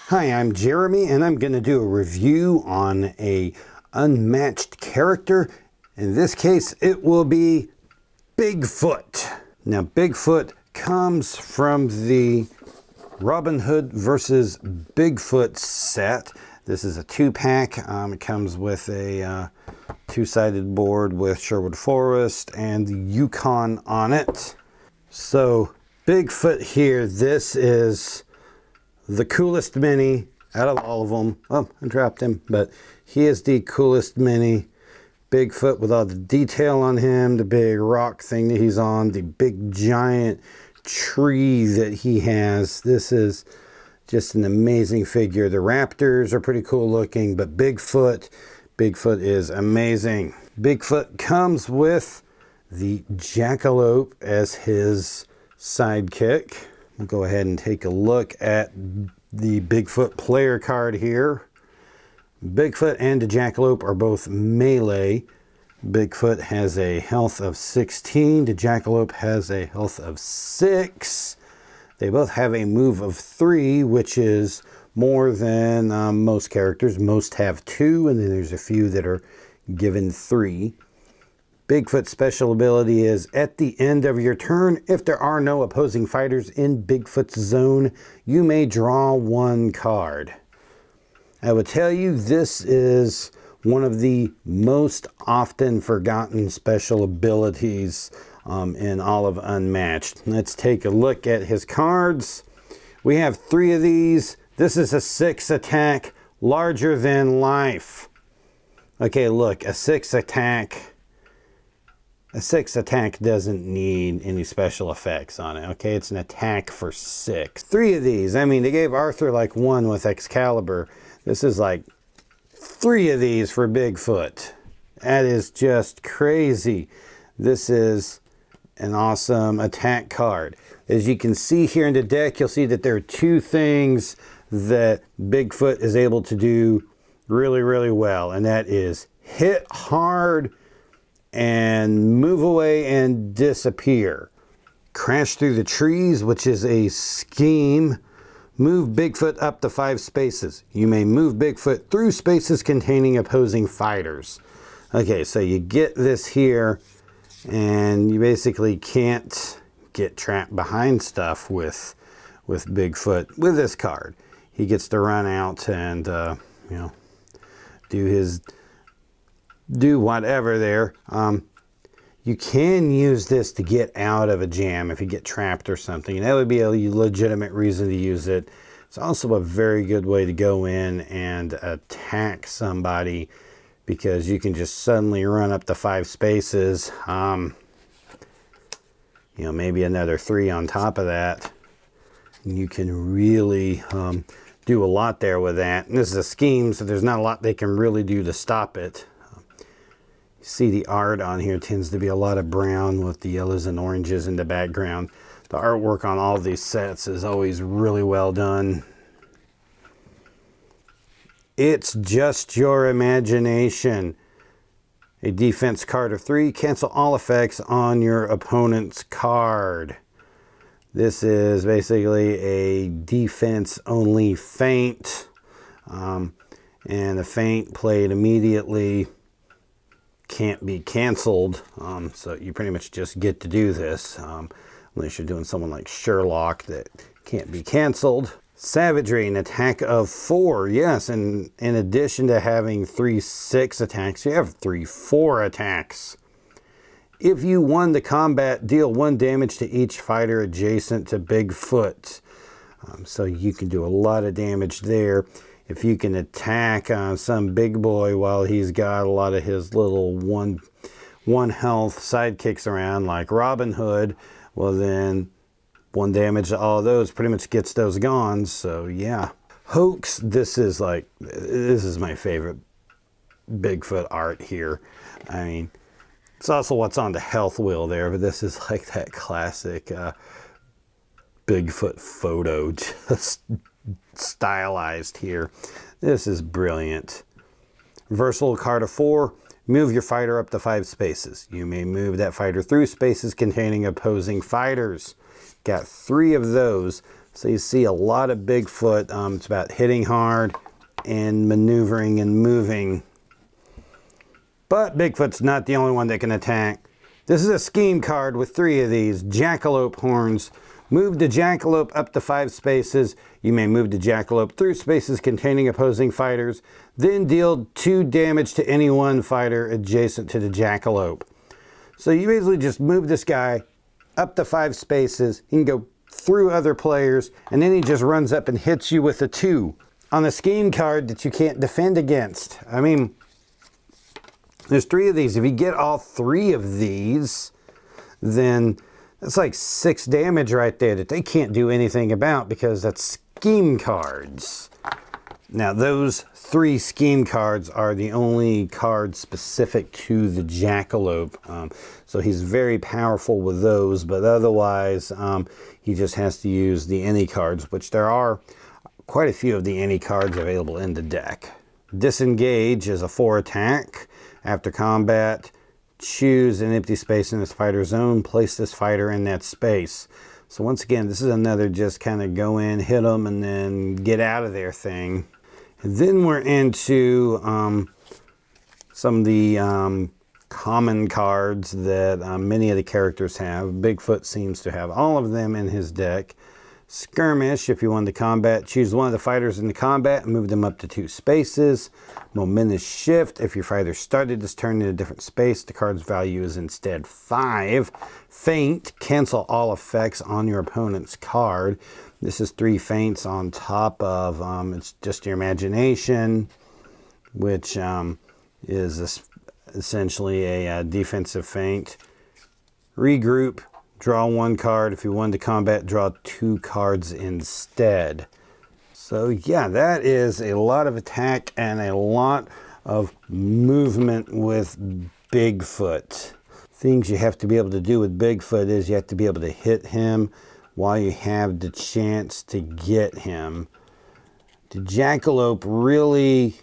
Hi, I'm Jeremy, and I'm going to do a review on a unmatched character. In this case, it will be Bigfoot. Now, Bigfoot comes from the Robin Hood versus Bigfoot set. This is a 2-pack. It comes with a two-sided board with Sherwood Forest and the Yukon on it. So, Bigfoot here, this is the coolest mini out of all of them. Oh, I dropped him, but he is the coolest mini. Bigfoot with all the detail on him, the big rock thing that he's on, the big giant tree that he has. This is just an amazing figure. The raptors are pretty cool looking, but Bigfoot is amazing. Bigfoot comes with the Jackalope as his sidekick. We'll go ahead and take a look at the Bigfoot player card here. Bigfoot and the Jackalope are both melee. Bigfoot has a health of 16. The Jackalope has a health of 6. They both have a move of 3, which is more than most characters. Most have 2, and then there's a few that are given 3. Bigfoot's special ability is at the end of your turn, if there are no opposing fighters in Bigfoot's zone, you may draw 1 card. I would tell you this is one of the most often forgotten special abilities in all of Unmatched. Let's take a look at his cards. We have 3 of these. This is a 6 attack, larger than life. Okay, look, a 6 attack. A 6 attack doesn't need any special effects on it, okay? It's an attack for 6. 3 of these. I mean, they gave Arthur like 1 with Excalibur. This is like 3 of these for Bigfoot. That is just crazy. This is an awesome attack card. As you can see here in the deck, you'll see that there are 2 things that Bigfoot is able to do really, really well, and that is hit hard and move away and disappear. Crash through the trees, which is a scheme. Move Bigfoot up to 5 spaces. You may move Bigfoot through spaces containing opposing fighters. Okay, so you get this here, and you basically can't get trapped behind stuff with Bigfoot with this card. He gets to run out and you know, do whatever there. You can use this to get out of a jam if you get trapped or something, and that would be a legitimate reason to use it. It's also a very good way to go in and attack somebody, because you can just suddenly run up to 5 spaces, you know, maybe another 3 on top of that, and you can really do a lot there with that. And this is a scheme, so there's not a lot they can really do to stop it. See, the art on here tends to be a lot of brown with the yellows and oranges in the background. The artwork on all of these sets is always really well done. It's just your imagination. A defense card of 3. Cancel all effects on your opponent's card. This is basically a defense only feint. And the feint played immediately can't be canceled, so you pretty much just get to do this, unless you're doing someone like Sherlock that can't be canceled. Savagery, an attack of 4. Yes, and in addition to having 3 6 attacks, you have 3 4 attacks. If you won the combat, deal 1 damage to each fighter adjacent to Bigfoot. So you can do a lot of damage there. If you can attack some big boy while he's got a lot of his little one health sidekicks around like Robin Hood, well then 1 damage to all of those pretty much gets those gone. So yeah. Hoax, this is my favorite Bigfoot art here. I mean, it's also what's on the health wheel there, but this is like that classic Bigfoot photo, just stylized here. This is brilliant. Versatile card of 4. Move your fighter up to 5 spaces. You may move that fighter through spaces containing opposing fighters. Got 3 of those. So you see a lot of Bigfoot. It's about hitting hard and maneuvering and moving. But Bigfoot's not the only one that can attack. This is a scheme card with 3 of these. Jackalope horns. Move the Jackalope up to 5 spaces. You may move the Jackalope through spaces containing opposing fighters. Then deal 2 damage to any one fighter adjacent to the Jackalope. So you basically just move this guy up to 5 spaces. He can go through other players. And then he just runs up and hits you with a 2 on a scheme card that you can't defend against. I mean, there's 3 of these. If you get all 3 of these, then that's like 6 damage right there that they can't do anything about because that's scheme cards. Now those 3 scheme cards are the only cards specific to the Jackalope. So he's very powerful with those, but otherwise he just has to use the any cards, which there are quite a few of the any cards available in the deck. Disengage is a 4 attack. After combat, choose an empty space in this fighter's zone. Place this fighter in that space. So once again, this is another just kind of go in, hit them, and then get out of there thing. And then we're into some of the common cards that many of the characters have. Bigfoot seems to have all of them in his deck. Skirmish, if you want to combat, choose one of the fighters in the combat and move them up to 2 spaces. Momentous Shift, if your fighter started this turn in a different space, the card's value is instead 5. Feint, cancel all effects on your opponent's card. This is 3 feints on top of, it's just your imagination, which is essentially a defensive feint. Regroup. Draw 1 card. If you want to combat, draw 2 cards instead. So yeah, that is a lot of attack and a lot of movement with Bigfoot. Things you have to be able to do with Bigfoot is you have to be able to hit him while you have the chance to get him. The Jackalope really,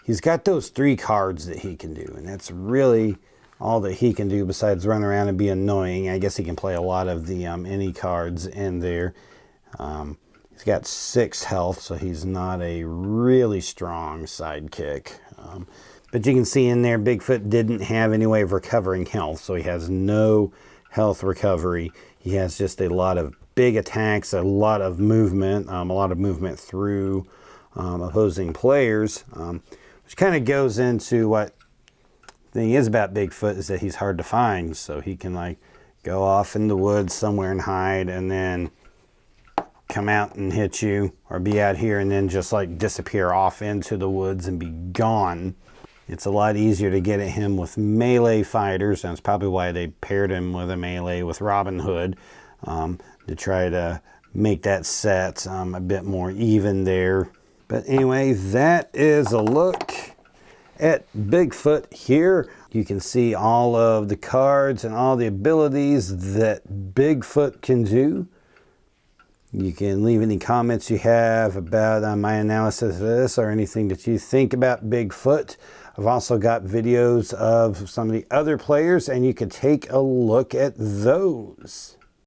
he's got those 3 cards that he can do, and that's really all that he can do besides run around and be annoying. I guess he can play a lot of the any cards in there. He's got 6 health, so he's not a really strong sidekick. But you can see in there, Bigfoot didn't have any way of recovering health, so he has no health recovery. He has just a lot of big attacks, a lot of movement through opposing players, which kind of goes into what the thing is about Bigfoot is that he's hard to find. So he can like go off in the woods somewhere and hide and then come out and hit you, or be out here and then just like disappear off into the woods and be gone. It's a lot easier to get at him with melee fighters, and that's probably why they paired him with a melee with Robin Hood, to try to make that set a bit more even there. But anyway, that is a look at Bigfoot here. You can see all of the cards and all the abilities that Bigfoot can do. You can leave any comments you have about my analysis of this or anything that you think about Bigfoot. I've also got videos of some of the other players, and you can take a look at those.